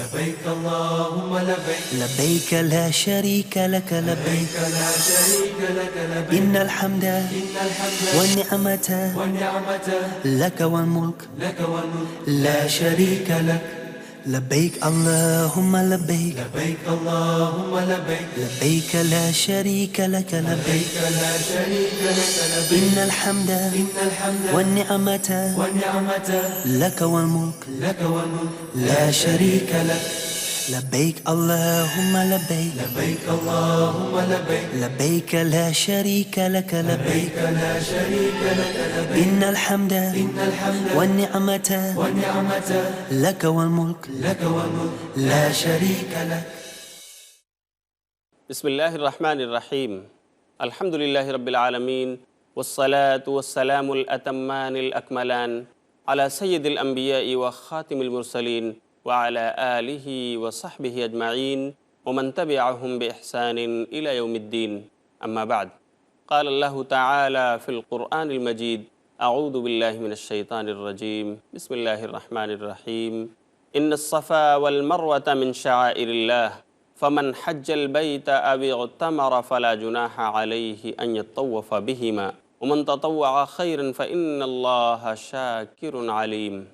لبيك اللهم لبيك لبيك لا شريك لك لبيك لا شريك لك لبيك إن الحمد والنعمة والنعمة لك والملك لك والملك لا شريك لك لبيك اللهم لبيك لبيك اللهم لبيك لبيك لا شريك لك لبيك لا شريك لك لبيك إن الحمد الحمد والنعمة والنعمة لك والملك لك والملك لا شريك لك لبيك اللهم لبيك لبيك اللهم لبيك لبيك لا شريك لك لبيك لا شريك لك لبيك إن الحمد الحمد والنعمة والنعمة لك والملك لك والملك لا شريك لك. بسم الله الرحمن الرحيم الحمد لله رب العالمين والصلاة والسلام الأتمان الأكملان على سيد الأنبياء وخاتم المرسلين وعلى آله وصحبه أجمعين ومن تبعهم بإحسان إلى يوم الدين أما بعد قال الله تعالى في القرآن المجيد أعوذ بالله من الشيطان الرجيم بسم الله الرحمن الرحيم إن الصفا والمروة من شعائر الله فمن حج البيت أو اعتمر فلا جناح عليه أن يطوف بهما ومن تطوع خيرا فإن الله شاكر عليم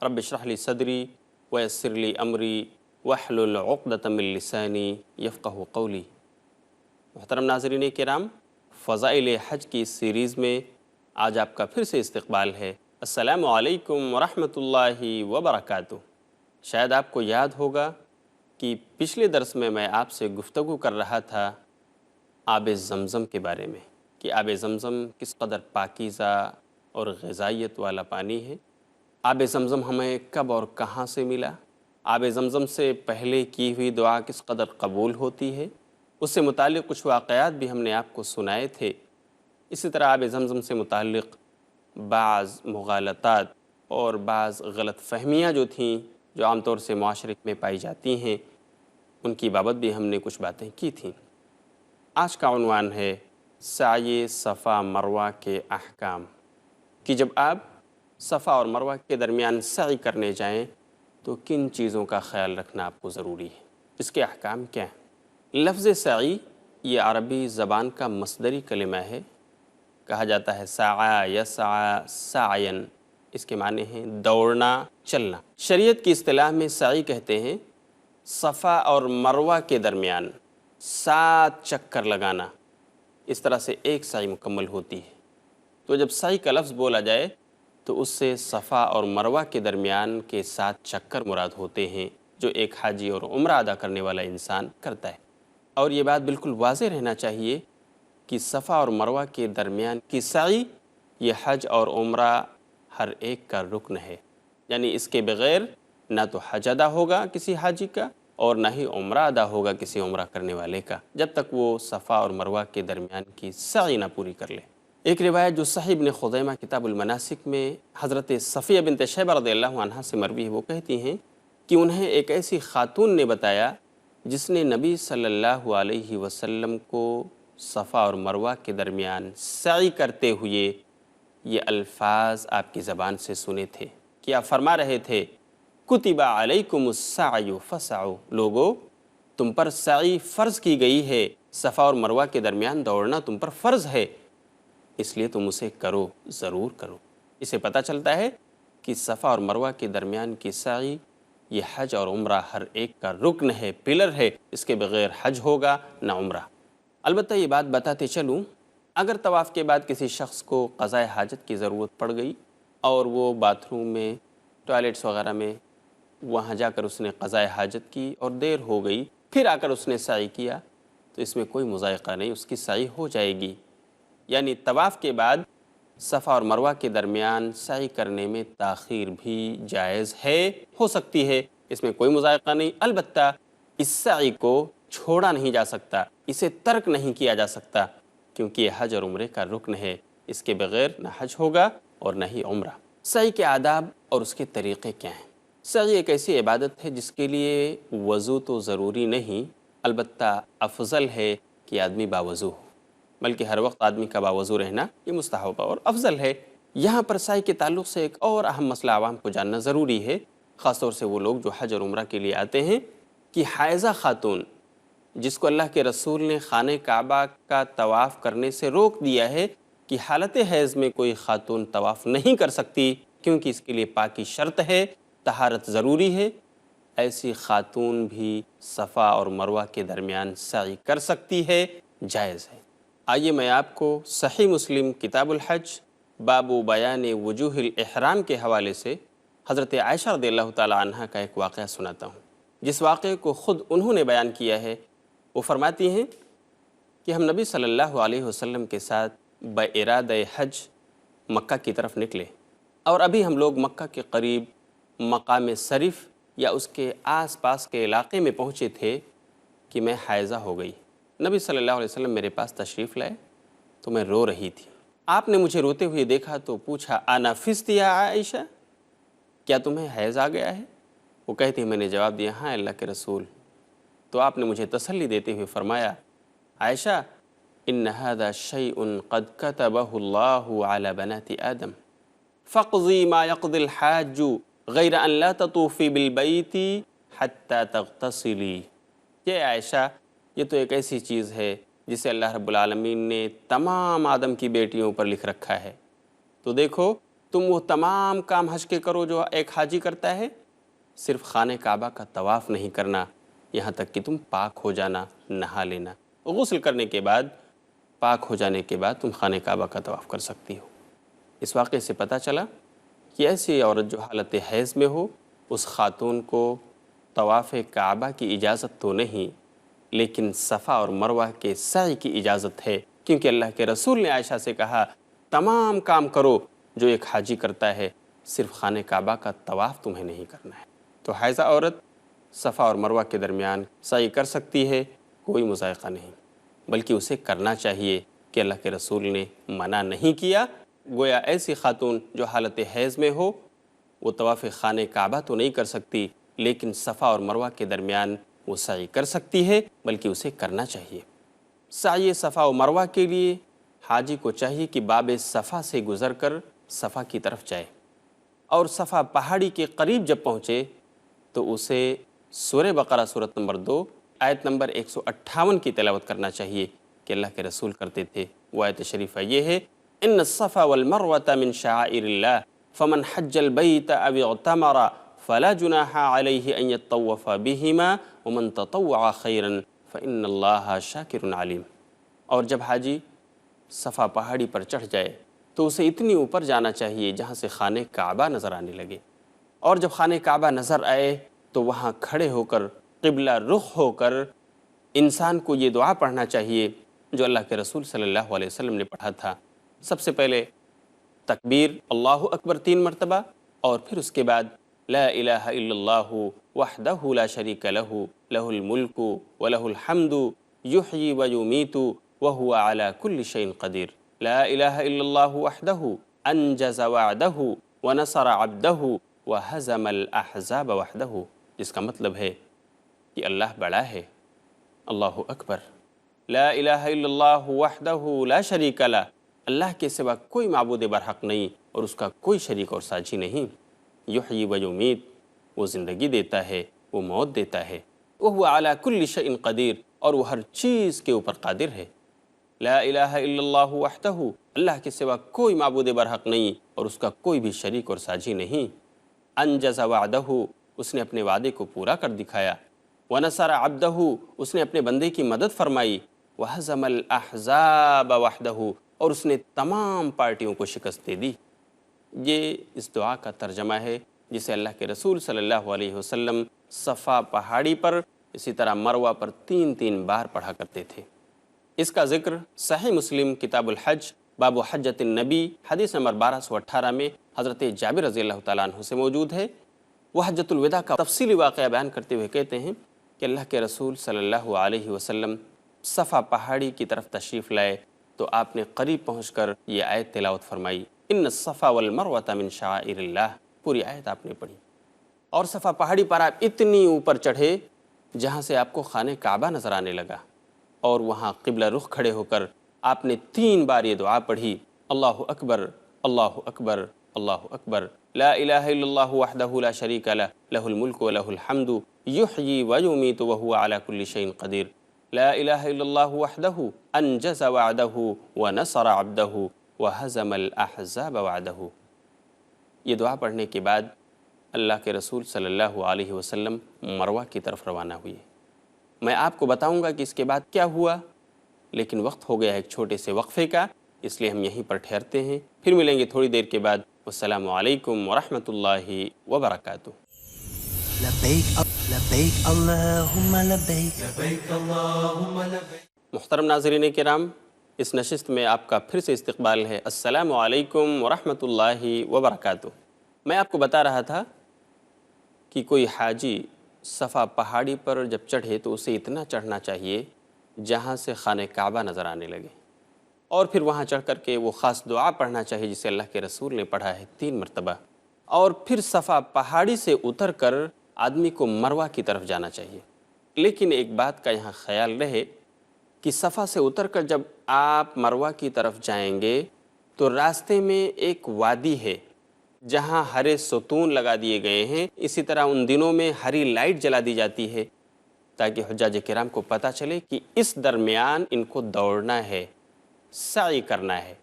رب اشرح لي صدري ويسر لي أمري واحلل عقدة من لساني يفقه قولی. محترم ناظرین کرام، فضائل حج کی اس سیریز میں آج آپ کا پھر سے استقبال ہے. السلام علیکم ورحمۃ اللہ وبرکاتہ. شاید آپ کو یاد ہوگا کہ پچھلے درس میں آپ سے گفتگو کر رہا تھا آب زمزم کے بارے میں کہ آب زمزم کس قدر پاکیزہ اور غذائیت والا پانی ہے. آب زمزم ہمیں کب اور کہاں سے ملا، آب زمزم سے پہلے کی ہوئی دعا کس قدر قبول ہوتی ہے، اس سے متعلق کچھ واقعات بھی ہم نے آپ کو سنائے تھے. اسی طرح آب زمزم سے متعلق بعض مغالطات اور بعض غلط فہمیاں جو تھیں جو عام طور سے معاشرے میں پائی جاتی ہیں، ان کی بابت بھی ہم نے کچھ باتیں کی تھیں. آج کا عنوان ہے سعی صفا مروہ کے احکام، کہ جب آپ صفا اور مروہ کے درمیان سعی کرنے جائیں تو کن چیزوں کا خیال رکھنا آپ کو ضروری ہے، اس کے احکام کیا ہیں. لفظ سعی یہ عربی زبان کا مصدری کلمہ ہے. کہا جاتا ہے سعی یسعی سعین، اس کے معنی ہیں دوڑنا، چلنا. شریعت کی اصطلاح میں سعی کہتے ہیں صفا اور مروہ کے درمیان 7 چکر لگانا. اس طرح سے ایک سعی مکمل ہوتی ہے. تو جب سعی کا لفظ بولا جائے تو اس سے صفا اور مروہ کے درمیان کے 7 چکر مراد ہوتے ہیں جو ایک حاجی اور عمرہ ادا کرنے والا انسان کرتا ہے. اور یہ بات بالکل واضح رہنا چاہیے کہ صفا اور مروہ کے درمیان کی سعی یہ حج اور عمرہ ہر ایک کا رکن ہے. یعنی اس کے بغیر نہ تو حج ادا ہوگا کسی حاجی کا اور نہ ہی عمرہ ادا ہوگا کسی عمرہ کرنے والے کا، جب تک وہ صفا اور مروہ کے درمیان کی سعی نہ پوری کر لے. ایک روایت جو صحیح ابن خزیمہ کتاب المناسک میں حضرت صفیہ بنت شیبہ رضی اللہ عنہا سے مروی ہے، وہ کہتی ہیں کہ انہیں ایک ایسی خاتون نے بتایا جس نے نبی صلی اللہ علیہ وسلم کو صفا اور مروہ کے درمیان سعی کرتے ہوئے یہ الفاظ آپ کی زبان سے سنے تھے کہ آپ فرما رہے تھے کتب علیکم السعی فسعوا، لوگو تم پر سعی فرض کی گئی ہے، صفا اور مروہ کے درمیان دوڑنا تم پر فرض ہے، اس لیے تم اسے کرو، ضرور کرو. اسے پتہ چلتا ہے کہ صفا اور مروہ کے درمیان کی سعی یہ حج اور عمرہ ہر ایک کا رکن ہے، پلر ہے. اس کے بغیر حج ہوگا نہ عمرہ. البتہ یہ بات بتاتے چلوں، اگر طواف کے بعد کسی شخص کو قضاء حاجت کی ضرورت پڑ گئی اور وہ باتھ روم میں، ٹوائلٹس وغیرہ میں وہاں جا کر اس نے قضاء حاجت کی اور دیر ہو گئی، پھر آ کر اس نے سعی کیا، تو اس میں کوئی مضائقہ نہیں، اس کی سعی ہو جائے گی. یعنی طواف کے بعد صفا اور مروہ کے درمیان سعی کرنے میں تاخیر بھی جائز ہے، ہو سکتی ہے، اس میں کوئی مضائقہ نہیں. البتہ اس سعی کو چھوڑا نہیں جا سکتا، اسے ترک نہیں کیا جا سکتا، کیونکہ یہ حج اور عمرے کا رکن ہے. اس کے بغیر نہ حج ہوگا اور نہ ہی عمرہ. سعی کے آداب اور اس کے طریقے کیا ہیں؟ سعی ایک ایسی عبادت ہے جس کے لیے وضو تو ضروری نہیں، البتہ افضل ہے کہ آدمی باوضو ہو، بلکہ ہر وقت آدمی کا باوضو رہنا یہ مستحب اور افضل ہے. یہاں پر سعی کے تعلق سے ایک اور اہم مسئلہ عوام کو جاننا ضروری ہے، خاص طور سے وہ لوگ جو حج اور عمرہ کے لیے آتے ہیں، کہ حائضہ خاتون جس کو اللہ کے رسول نے خانہ کعبہ کا طواف کرنے سے روک دیا ہے کہ حالت حیض میں کوئی خاتون طواف نہیں کر سکتی کیونکہ اس کے لیے پاکی شرط ہے، طہارت ضروری ہے، ایسی خاتون بھی صفا اور مروہ کے درمیان سعی کر سکتی ہے، جائز ہے۔ آئیے میں آپ کو صحیح مسلم کتاب الحج باب بیان وجوہ الاحرام کے حوالے سے حضرت عائشہ رضی اللہ تعالی عنہ کا ایک واقعہ سناتا ہوں، جس واقعے کو خود انہوں نے بیان کیا ہے۔ وہ فرماتی ہیں کہ ہم نبی صلی اللہ علیہ وسلم کے ساتھ بارادہ حج مکہ کی طرف نکلے، اور ابھی ہم لوگ مکہ کے قریب مقام صرف یا اس کے آس پاس کے علاقے میں پہنچے تھے کہ میں حائضہ ہو گئی۔ نبی صلی اللہ علیہ وسلم میرے پاس تشریف لائے تو میں رو رہی تھی۔ آپ نے مجھے روتے ہوئے دیکھا تو پوچھا، انفست یا عائشہ، کیا تمہیں حیض آ گیا ہے؟ وہ کہتی ہیں میں نے جواب دیا، ہاں اللہ کے رسول۔ تو آپ نے مجھے تسلی دیتے ہوئے فرمایا، عائشہ ان هذا شيء قد كتبه الله على بنات آدم فاقضي ما يقضي الحاج غیر ان لا تطوفی بالبیت حتی تغتسلی۔ یہ عائشہ، یہ تو ایک ایسی چیز ہے جسے اللہ رب العالمین نے تمام آدم کی بیٹیوں پر لکھ رکھا ہے، تو دیکھو تم وہ تمام کام حج کے کرو جو ایک حاجی کرتا ہے، صرف خانہ کعبہ کا طواف نہیں کرنا، یہاں تک کہ تم پاک ہو جانا، نہا لینا، غسل کرنے کے بعد، پاک ہو جانے کے بعد تم خانہ کعبہ کا طواف کر سکتی ہو۔ اس واقعے سے پتہ چلا کہ ایسی عورت جو حالت حیض میں ہو، اس خاتون کو طواف کعبہ کی اجازت تو نہیں، لیکن صفا اور مروہ کے سعی کی اجازت ہے، کیونکہ اللہ کے رسول نے عائشہ سے کہا تمام کام کرو جو ایک حاجی کرتا ہے، صرف خانہ کعبہ کا طواف تمہیں نہیں کرنا ہے۔ تو حائضہ عورت صفا اور مروہ کے درمیان سعی کر سکتی ہے، کوئی مضائقہ نہیں، بلکہ اسے کرنا چاہیے کہ اللہ کے رسول نے منع نہیں کیا۔ گویا ایسی خاتون جو حالت حیض میں ہو، وہ طواف خانہ کعبہ تو نہیں کر سکتی، لیکن صفا اور مروہ کے درمیان وہ سعی کر سکتی ہے، بلکہ اسے کرنا چاہیے۔ سعی صفا و مروہ کے لیے حاجی کو چاہیے کہ باب صفا سے گزر کر صفا کی طرف جائے، اور صفا پہاڑی کے قریب جب پہنچے تو اسے سورہ بقرہ سورۃ نمبر 2 آیت نمبر 158 کی تلاوت کرنا چاہیے کہ اللہ کے رسول کرتے تھے۔ وہ آیت شریفہ یہ ہے، ان الصفا والمروة من شعائر اللہ فمن حج البیت او اعتمر فلا جناح علیہ ان یطوف بہما ومن تطوع خیرا فإن اللہ شاکر علیم۔ اور جب حاجی صفا پہاڑی پر چڑھ جائے تو اسے اتنی اوپر جانا چاہیے جہاں سے خانہ کعبہ نظر آنے لگے، اور جب خانہ کعبہ نظر آئے تو وہاں کھڑے ہو کر قبلہ رخ ہو کر انسان کو یہ دعا پڑھنا چاہیے جو اللہ کے رسول صلی اللہ علیہ وسلم نے پڑھا تھا۔ سب سے پہلے تکبیر اللہ اکبر 3 مرتبہ، اور پھر اس کے بعد لا الہ الا اللہ وحدہ لا شریک لہ لہ الملک ولہ الحمد یحیی ویمیت وہو علی کل شیء قدیر، لا الہ الا اللہ وحدہ انجز وعدہ ونصر عبدہ وہزم الاحزاب وحدہ، جس کا مطلب ہے کہ اللہ بڑا ہے، اللہ اکبر، لا الہ الا اللہ وحدہ لا شریک لہ، اللہ کے سوا کوئی معبود برحق نہیں اور اس کا کوئی شریک اور ساجی نہیں، یحیی و یمیت، وہ زندگی دیتا ہے، وہ موت دیتا ہے، وہو علی کل شیء قدیر، اور وہ ہر چیز کے اوپر قادر ہے، لا الہ الا اللہ وحدہ، اللہ کے سوا کوئی معبود برحق نہیں اور اس کا کوئی بھی شریک اور ساجی نہیں، انجز وعدہ، اس نے اپنے وعدے کو پورا کر دکھایا، ونصر عبدہ، اس نے اپنے بندے کی مدد فرمائی، وہزم الاحزاب وحدہ، اور اس نے تمام پارٹیوں کو شکست دے دی۔ یہ اس دعا کا ترجمہ ہے جسے اللہ کے رسول صلی اللہ علیہ وسلم صفا پہاڑی پر، اسی طرح مروہ پر 3 بار پڑھا کرتے تھے۔ اس کا ذکر صحیح مسلم کتاب الحج باب حجۃ النبی حدیث نمبر 1218 میں حضرت جابر رضی اللہ تعالیٰ عنہ سے موجود ہے۔ وہ حجۃ الوداع کا تفصیلی واقعہ بیان کرتے ہوئے کہتے ہیں کہ اللہ کے رسول صلی اللہ علیہ وسلم صفا پہاڑی کی طرف تشریف لائے تو آپ نے قریب پہنچ کر یہ آیت تلاوت فرمائی، ان الصفا والمروة من شعائر اللہ، پوری آیت آپ نے پڑھی، اور صفا پہاڑی پر آپ اتنی اوپر چڑھے جہاں سے آپ کو خانہ کعبہ نظر آنے لگا، اور وہاں قبلہ رخ کھڑے ہو کر آپ نے 3 بار یہ دعا پڑھی، اللہ اکبر اللہ اکبر اللہ اکبر، لا الہ الا اللہ وحدہ لا شریک لہ، لہ الملک و لہ الحمد، یحیی و یمیت وہو علی کل شیء قدیر، لا الہ الا اللہ وحدہ انجز وعدہ ونصر عبدہ وہزم الاحزاب وعدہ۔ یہ دعا پڑھنے کے بعد اللہ کے رسول صلی اللہ علیہ وسلم مروہ کی طرف روانہ ہوئے۔ میں آپ کو بتاؤں گا کہ اس کے بعد کیا ہوا، لیکن وقت ہو گیا ایک چھوٹے سے وقفے کا، اس لیے ہم یہیں پر ٹھہرتے ہیں، پھر ملیں گے تھوڑی دیر کے بعد۔ السلام علیکم ورحمۃ اللہ وبرکاتہ۔ لبيك لبيك اللهم لبيك لبيك اللهم لبيك۔ محترم ناظرین کرام، اس نشست میں آپ کا پھر سے استقبال ہے۔ السلام علیکم ورحمۃ اللہ وبرکاتہ۔ میں آپ کو بتا رہا تھا کہ کوئی حاجی صفا پہاڑی پر جب چڑھے تو اسے اتنا چڑھنا چاہیے جہاں سے خانہ کعبہ نظر آنے لگے، اور پھر وہاں چڑھ کر کے وہ خاص دعا پڑھنا چاہیے جسے اللہ کے رسول نے پڑھا ہے 3 مرتبہ، اور پھر صفا پہاڑی سے اتر کر آدمی کو مروہ کی طرف جانا چاہیے۔ لیکن ایک بات کا یہاں خیال رہے کہ صفا سے اتر کر جب آپ مروہ کی طرف جائیں گے تو راستے میں ایک وادی ہے جہاں ہرے ستون لگا دیے گئے ہیں، اسی طرح ان دنوں میں ہری لائٹ جلا دی جاتی ہے تاکہ حجاج کرام کو پتہ چلے کہ اس درمیان ان کو دوڑنا ہے، سعی کرنا ہے۔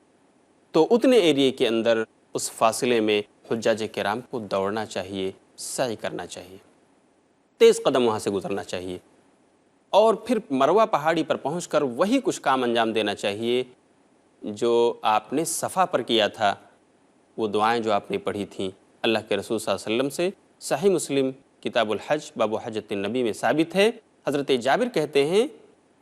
تو اتنے ایریے کے اندر اس فاصلے میں حجاج کرام کو دوڑنا چاہیے، سعی کرنا چاہیے، تیز قدم وہاں سے گزرنا چاہیے، اور پھر مروہ پہاڑی پر پہنچ کر وہی کچھ کام انجام دینا چاہیے جو آپ نے صفا پر کیا تھا، وہ دعائیں جو آپ نے پڑھی تھیں اللہ کے رسول صلی اللہ علیہ وسلم سے۔ صحیح مسلم کتاب الحج باب حجۃ النبی میں ثابت ہے، حضرت جابر کہتے ہیں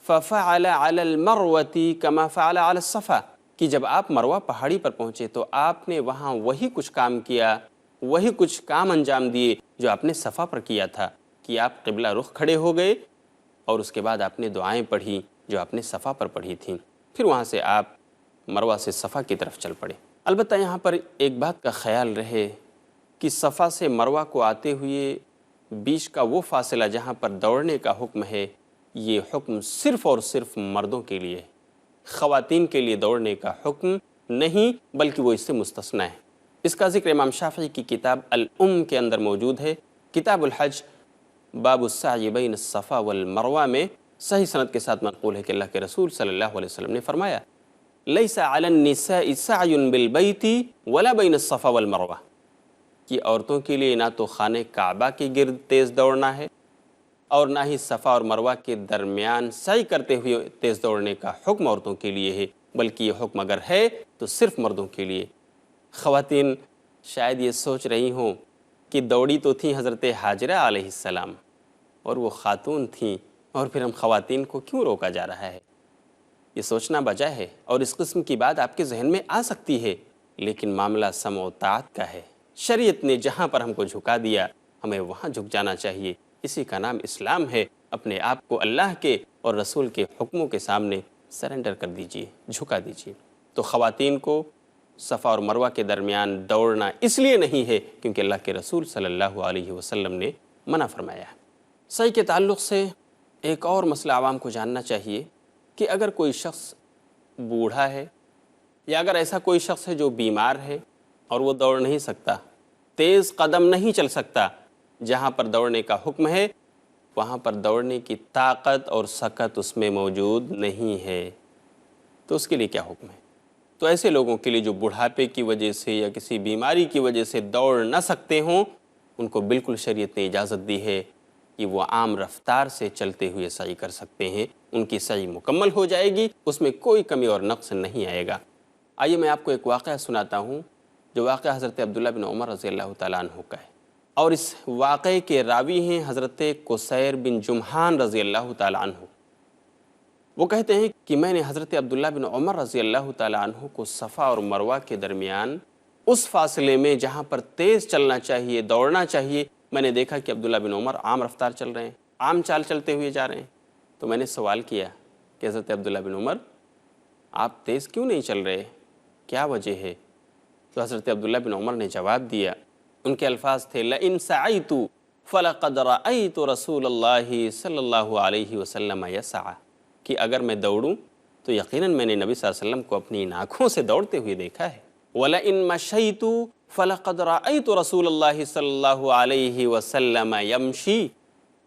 فَفَعَلَ عَلَى الْمَرْوَةِ كَمَا فَعَلَ عَلَى الصَّفَا، کہ جب آپ مروہ پہاڑی پر پہنچے تو آپ نے وہاں وہی کچھ کام کیا، وہی کچھ کام انجام دیے جو آپ نے صفا پر کیا تھا، کہ آپ قبلہ رخ کھڑے ہو گئے اور اس کے بعد آپ نے دعائیں پڑھی جو آپ نے صفا پر پڑھی تھیں، پھر وہاں سے آپ مروہ سے صفا کی طرف چل پڑے۔ البتہ یہاں پر ایک بات کا خیال رہے کہ صفا سے مروہ کو آتے ہوئے بیچ کا وہ فاصلہ جہاں پر دوڑنے کا حکم ہے، یہ حکم صرف اور صرف مردوں کے لیے، خواتین کے لیے دوڑنے کا حکم نہیں، بلکہ وہ اس سے مستثنیٰ ہے۔ اس کا ذکر امام شافعی کی کتاب الام کے اندر موجود ہے، کتاب الحج باب السعی بین الصفا والمروہ میں صحیح سند کے ساتھ منقول ہے کہ اللہ کے رسول صلی اللہ علیہ وسلم نے فرمایا لیس علی النساء سعی بالبیت ولا بین الصفا والمروہ، کہ عورتوں کے لیے نہ تو خانہ کعبہ کے گرد تیز دوڑنا ہے اور نہ ہی صفا اور مروہ کے درمیان سعی کرتے ہوئے تیز دوڑنے کا حکم عورتوں کے لیے ہے، بلکہ یہ حکم اگر ہے تو صرف مردوں کے لیے۔ خواتین شاید یہ سوچ رہی ہوں کہ دوڑی تو تھیں حضرت حاجرہ علیہ السلام اور وہ خاتون تھیں، اور پھر ہم خواتین کو کیوں روکا جا رہا ہے؟ یہ سوچنا بجا ہے، اور اس قسم کی بات آپ کے ذہن میں آ سکتی ہے، لیکن معاملہ سمع و طاعت کا ہے۔ شریعت نے جہاں پر ہم کو جھکا دیا ہمیں وہاں جھک جانا چاہیے، اسی کا نام اسلام ہے۔ اپنے آپ کو اللہ کے اور رسول کے حکموں کے سامنے سرنڈر کر دیجئے، جھکا دیجئے۔ تو خواتین کو صفا اور مروہ کے درمیان دوڑنا اس لیے نہیں ہے کیونکہ اللہ کے رسول صلی اللہ علیہ وسلم نے منع فرمایا ہے۔ سعی کے تعلق سے ایک اور مسئلہ عوام کو جاننا چاہیے کہ اگر کوئی شخص بوڑھا ہے یا اگر ایسا کوئی شخص ہے جو بیمار ہے اور وہ دوڑ نہیں سکتا، تیز قدم نہیں چل سکتا، جہاں پر دوڑنے کا حکم ہے وہاں پر دوڑنے کی طاقت اور سکت اس میں موجود نہیں ہے، تو اس کے لیے کیا حکم ہے؟ تو ایسے لوگوں کے لیے جو بڑھاپے کی وجہ سے یا کسی بیماری کی وجہ سے دوڑ نہ سکتے ہوں، ان کو بالکل شریعت نے اجازت دی ہے کہ وہ عام رفتار سے چلتے ہوئے سعی کر سکتے ہیں، ان کی سعی مکمل ہو جائے گی، اس میں کوئی کمی اور نقص نہیں آئے گا۔ آئیے میں آپ کو ایک واقعہ سناتا ہوں جو واقعہ حضرت عبداللہ بن عمر رضی اللہ تعالیٰ عنہ کا ہے، اور اس واقعے کے راوی ہیں حضرت قصیر بن جمحان رضی اللہ تعالیٰ عنہ۔ وہ کہتے ہیں کہ میں نے حضرت عبداللہ بن عمر رضی اللہ تعالیٰ عنہ کو صفا اور مروہ کے درمیان اس فاصلے میں جہاں پر تیز چلنا چاہیے، دوڑنا چاہیے، میں نے دیکھا کہ عبداللہ بن عمر عام رفتار چل رہے ہیں، عام چال چلتے ہوئے جا رہے ہیں۔ تو میں نے سوال کیا کہ حضرت عبداللہ بن عمر آپ تیز کیوں نہیں چل رہے، کیا وجہ ہے؟ تو حضرت عبداللہ بن عمر نے جواب دیا، ان کے الفاظ تھے لَإِن سَعَيْتُ فَلَقَدْ رَأَيْتُ رَسُولَ اللَّهِ صلی اللہ علیہ وسلم يَسْعَى، کہ اگر میں دوڑوں تو یقیناً میں نے نبی صلی اللہ علیہ وسلم کو اپنی آنکھوں سے دوڑتے ہوئے دیکھا ہے۔ وَلَئِن مَشَيْتُ فَلَقَدْ رَأَيْتُ رَسُولَ اللَّهِ صلی اللہ علیہ وسلم یمشی،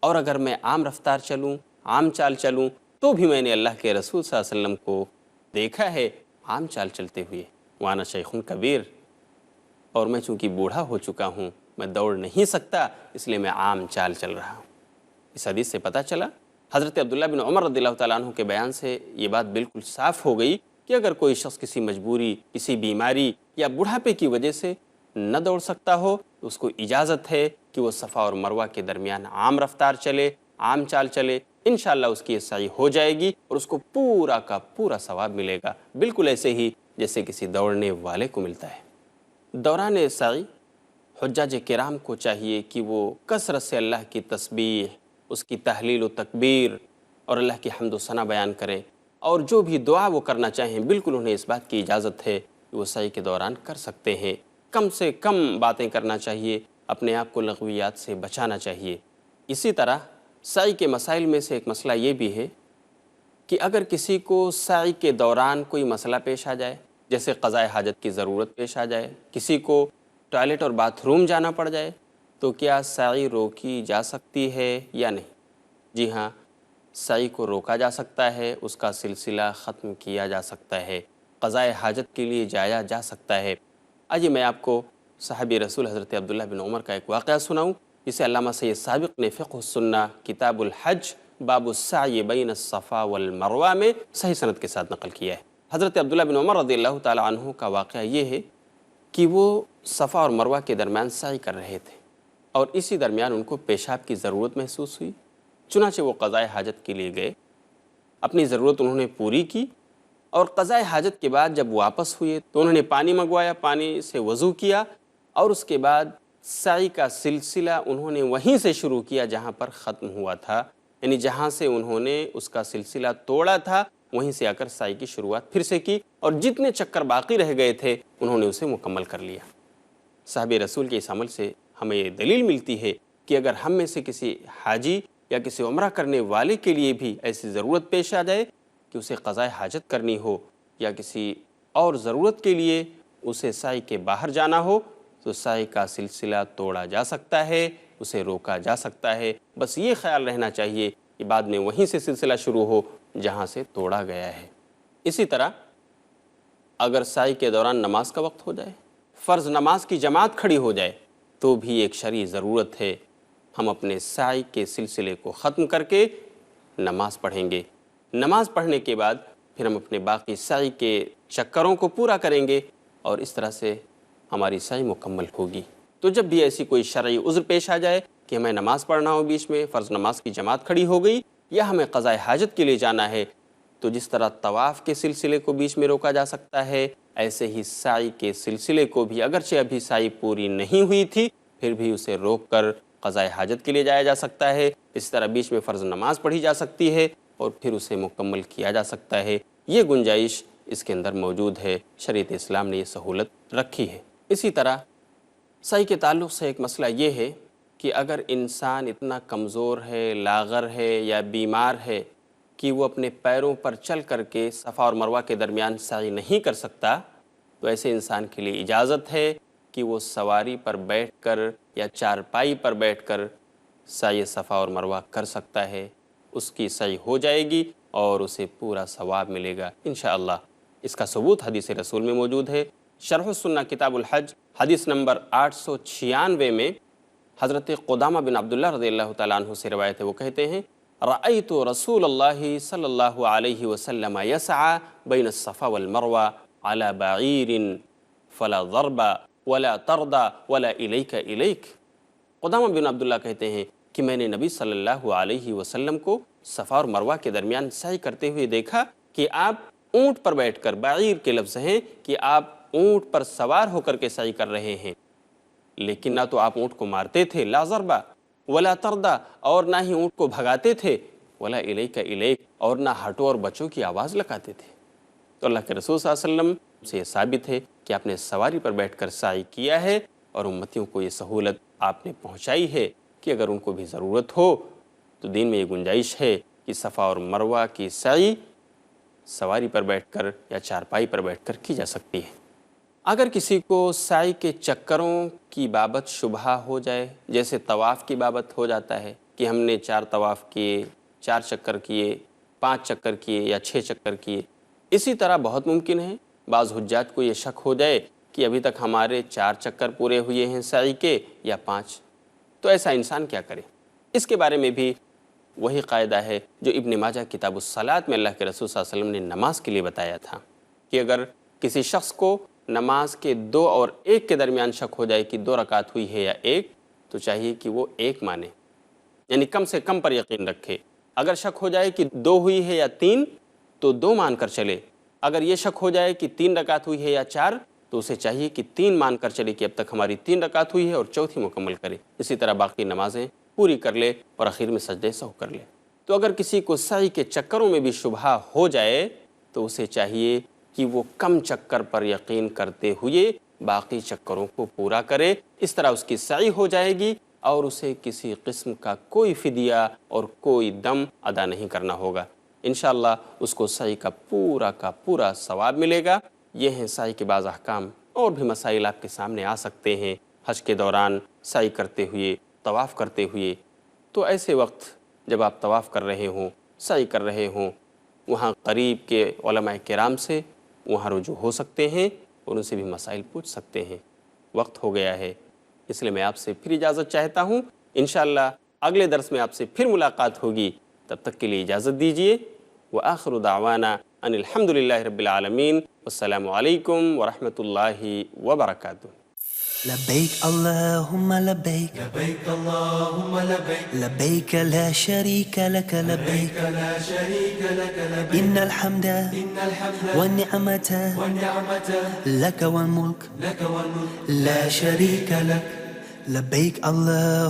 اور اگر میں عام رفتار چلوں، عام چال چلوں، تو بھی میں نے اللہ کے رسول صلی اللہ علیہ وسلم کو دیکھا ہے عام چال چلتے ہوئے۔ وَأَنَا شَيْخٌ کبیر، اور میں چونکہ بوڑھا ہو چکا ہوں، میں دوڑ نہیں سکتا، اس لیے میں عام چال چل رہا ہوں۔ اس حدیث سے پتہ چلا، حضرت عبداللہ بن عمر رضی اللہ تعالیٰ عنہ کے بیان سے یہ بات بالکل صاف ہو گئی کہ اگر کوئی شخص کسی مجبوری، کسی بیماری یا بڑھاپے کی وجہ سے نہ دوڑ سکتا ہو تو اس کو اجازت ہے کہ وہ صفا اور مروہ کے درمیان عام رفتار چلے، عام چال چلے، انشاءاللہ اس کی یہ سعی ہو جائے گی اور اس کو پورا کا پورا ثواب ملے گا، بالکل ایسے ہی جیسے کسی دوڑنے والے کو ملتا ہے۔ دوران سعی حجاج کرام کو چاہیے کہ وہ کثرت سے اللہ کی تسبیح، اس کی تحلیل و تکبیر اور اللہ کی حمد و ثنا بیان کریں، اور جو بھی دعا وہ کرنا چاہیں بالکل انہیں اس بات کی اجازت ہے کہ وہ سعی کے دوران کر سکتے ہیں۔ کم سے کم باتیں کرنا چاہیے، اپنے آپ کو لغویات سے بچانا چاہیے۔ اسی طرح سعی کے مسائل میں سے ایک مسئلہ یہ بھی ہے کہ اگر کسی کو سعی کے دوران کوئی مسئلہ پیش آ جائے، جیسے قضاء حاجت کی ضرورت پیش آ جائے، کسی کو ٹوائلٹ اور باتھ روم جانا پڑ جائے، تو کیا سعی روکی جا سکتی ہے یا نہیں؟ جی ہاں، سعی کو روکا جا سکتا ہے، اس کا سلسلہ ختم کیا جا سکتا ہے، قضاء حاجت کے لیے جایا جا سکتا ہے۔ آئیے میں آپ کو صحابی رسول حضرت عبداللہ بن عمر کا ایک واقعہ سناؤں، جسے علامہ سید سابق نے فقہ السنہ کتاب الحج باب السعی بین الصفا والمروہ میں صحیح سند کے ساتھ نقل کیا ہے۔ حضرت عبداللہ بن عمر رضی اللہ تعالی عنہ کا واقعہ یہ ہے کہ وہ صفا اور مروہ کے درمیان سعی کر رہے تھے، اور اسی درمیان ان کو پیشاب کی ضرورت محسوس ہوئی، چنانچہ وہ قضاء حاجت کے لیے گئے، اپنی ضرورت انہوں نے پوری کی، اور قضاء حاجت کے بعد جب واپس ہوئے تو انہوں نے پانی منگوایا، پانی سے وضو کیا، اور اس کے بعد سعی کا سلسلہ انہوں نے وہیں سے شروع کیا جہاں پر ختم ہوا تھا، یعنی جہاں سے انہوں نے اس کا سلسلہ توڑا تھا وہیں سے آ کر سعی کی شروعات پھر سے کی، اور جتنے چکر باقی رہ گئے تھے انہوں نے اسے مکمل کر لیا۔ صحابہ رسول کے اس عمل سے ہمیں یہ دلیل ملتی ہے کہ اگر ہم میں سے کسی حاجی یا کسی عمرہ کرنے والے کے لیے بھی ایسی ضرورت پیش آ جائے کہ اسے قضاء حاجت کرنی ہو یا کسی اور ضرورت کے لیے اسے سعی کے باہر جانا ہو، تو سعی کا سلسلہ توڑا جا سکتا ہے، اسے روکا جا سکتا ہے، بس یہ خیال رہنا چاہیے کہ بعد میں وہیں سے سلسلہ شروع ہو جہاں سے توڑا گیا ہے۔ اسی طرح اگر سعی کے دوران نماز کا وقت ہو جائے، فرض نماز کی جماعت کھڑی ہو جائے، تو بھی ایک شرعی ضرورت ہے، ہم اپنے سعی کے سلسلے کو ختم کر کے نماز پڑھیں گے۔ نماز پڑھنے کے بعد پھر ہم اپنے باقی سعی کے چکروں کو پورا کریں گے، اور اس طرح سے ہماری سعی مکمل ہوگی۔ تو جب بھی ایسی کوئی شرعی عذر پیش آ جائے کہ ہمیں نماز پڑھنا ہو، بیچ میں فرض نماز کی جماعت کھڑی ہو گئی، یا ہمیں قضاء حاجت کے لیے جانا ہے، تو جس طرح طواف کے سلسلے کو بیچ میں روکا جا سکتا ہے، ایسے ہی سعی کے سلسلے کو بھی، اگرچہ ابھی سعی پوری نہیں ہوئی تھی پھر بھی اسے روک کر قضاء حاجت کے لیے جایا جا سکتا ہے۔ اس طرح بیچ میں فرض نماز پڑھی جا سکتی ہے اور پھر اسے مکمل کیا جا سکتا ہے، یہ گنجائش اس کے اندر موجود ہے، شریعت اسلام نے یہ سہولت رکھی ہے۔ اسی طرح سعی کے تعلق سے ایک مسئلہ یہ ہے کہ اگر انسان اتنا کمزور ہے، لاغر ہے یا بیمار ہے کہ وہ اپنے پیروں پر چل کر کے صفا اور مروہ کے درمیان سعی نہیں کر سکتا، تو ایسے انسان کے لیے اجازت ہے کہ وہ سواری پر بیٹھ کر یا چارپائی پر بیٹھ کر سعی صفا اور مروہ کر سکتا ہے، اس کی سعی ہو جائے گی اور اسے پورا ثواب ملے گا انشاءاللہ۔ اس کا ثبوت حدیث رسول میں موجود ہے۔ شرح السنہ کتاب الحج حدیث نمبر 896 میں حضرت قدامہ بن عبداللہ رضی اللہ تعالیٰ عنہ سے روایت ہے، وہ کہتے ہیں رأیت رسول اللہ صلی اللہ علیہ وسلم یسعى بین الصفا والمروہ علی بعیر فلا ضرب ولا ترد ولا الیک الیک۔ قدامہ بن عبداللہ کہتے ہیں کہ میں نے نبی صلی اللہ علیہ وسلم کو صفا اور مروہ کے درمیان سعی کرتے ہوئے دیکھا کہ آپ اونٹ پر بیٹھ کر، بعیر کے لفظ ہیں کہ آپ اونٹ پر سوار ہو کر کے سعی کر رہے ہیں، لیکن نہ تو آپ اونٹ کو مارتے تھے، لا ضربہ ولا تردا، اور نہ ہی اونٹ کو بھگاتے تھے، ولا الیک الیک، اور نہ ہٹو اور بچوں کی آواز لگاتے تھے۔ تو اللہ کے رسول صلی اللہ علیہ وسلم سے یہ ثابت ہے کہ آپ نے سواری پر بیٹھ کر سعی کیا ہے، اور امتیوں کو یہ سہولت آپ نے پہنچائی ہے کہ اگر ان کو بھی ضرورت ہو تو دین میں یہ گنجائش ہے کہ صفا اور مروہ کی سعی سواری پر بیٹھ کر یا چارپائی پر بیٹھ کر کی جا سکتی ہے۔ اگر کسی کو سعی کے چکروں کی بابت شبہ ہو جائے، جیسے طواف کی بابت ہو جاتا ہے کہ ہم نے 4 طواف کیے، 4 چکر کیے، 5 چکر کیے یا 6 چکر کیے، اسی طرح بہت ممکن ہے بعض حجاج کو یہ شک ہو جائے کہ ابھی تک ہمارے 4 چکر پورے ہوئے ہیں سعی کے یا 5، تو ایسا انسان کیا کرے؟ اس کے بارے میں بھی وہی قاعدہ ہے جو ابن ماجہ کتاب الصلاۃ میں اللہ کے رسول صلی اللہ علیہ وسلم نے نماز کے لیے بتایا تھا کہ اگر کسی شخص کو نماز کے 2 اور 1 کے درمیان شک ہو جائے کہ 2 رکعت ہوئی ہے یا 1، تو چاہیے کہ وہ 1 مانے، یعنی کم سے کم پر یقین رکھے۔ اگر شک ہو جائے کہ 2 ہوئی ہے یا 3 تو 2 مان کر چلے، اگر یہ شک ہو جائے کہ 3 رکعت ہوئی ہے یا 4 تو اسے چاہیے کہ 3 مان کر چلے کہ اب تک ہماری 3 رکعت ہوئی ہے اور چوتھی مکمل کرے، اسی طرح باقی نمازیں پوری کر لے اور آخر میں سجدہ سہو کر لے۔ تو اگر کسی کو سعی کے چکروں میں بھی شبہ ہو جائے تو اسے چاہیے کہ وہ کم چکر پر یقین کرتے ہوئے باقی چکروں کو پورا کرے، اس طرح اس کی سعی ہو جائے گی اور اسے کسی قسم کا کوئی فدیہ اور کوئی دم ادا نہیں کرنا ہوگا۔ انشاءاللہ اس کو سعی کا پورا ثواب ملے گا۔ یہ ہیں سعی کے بعض احکام، اور بھی مسائل آپ کے سامنے آ سکتے ہیں حج کے دوران سعی کرتے ہوئے، طواف کرتے ہوئے۔ تو ایسے وقت جب آپ طواف کر رہے ہوں، سعی کر رہے ہوں، وہاں قریب کے علماء کرام سے وہاں رجوع ہو سکتے ہیں اور ان سے بھی مسائل پوچھ سکتے ہیں۔ وقت ہو گیا ہے، اس لیے میں آپ سے پھر اجازت چاہتا ہوں۔ انشاءاللہ اگلے درس میں آپ سے پھر ملاقات ہوگی، تب تک کے لیے اجازت دیجیے۔ وآخر دعوانا ان الحمد للہ رب العالمین، والسلام علیکم ورحمۃ اللہ وبرکاتہ۔ لبيك اللهم لبيك لبيك اللهم لبيك لبيك لا شريك لك لبيك لا شريك لك لبيك إن الحمد الحمد والنعمة والنعمة لك والملك لك والملك لا شريك لك لبيك اللهم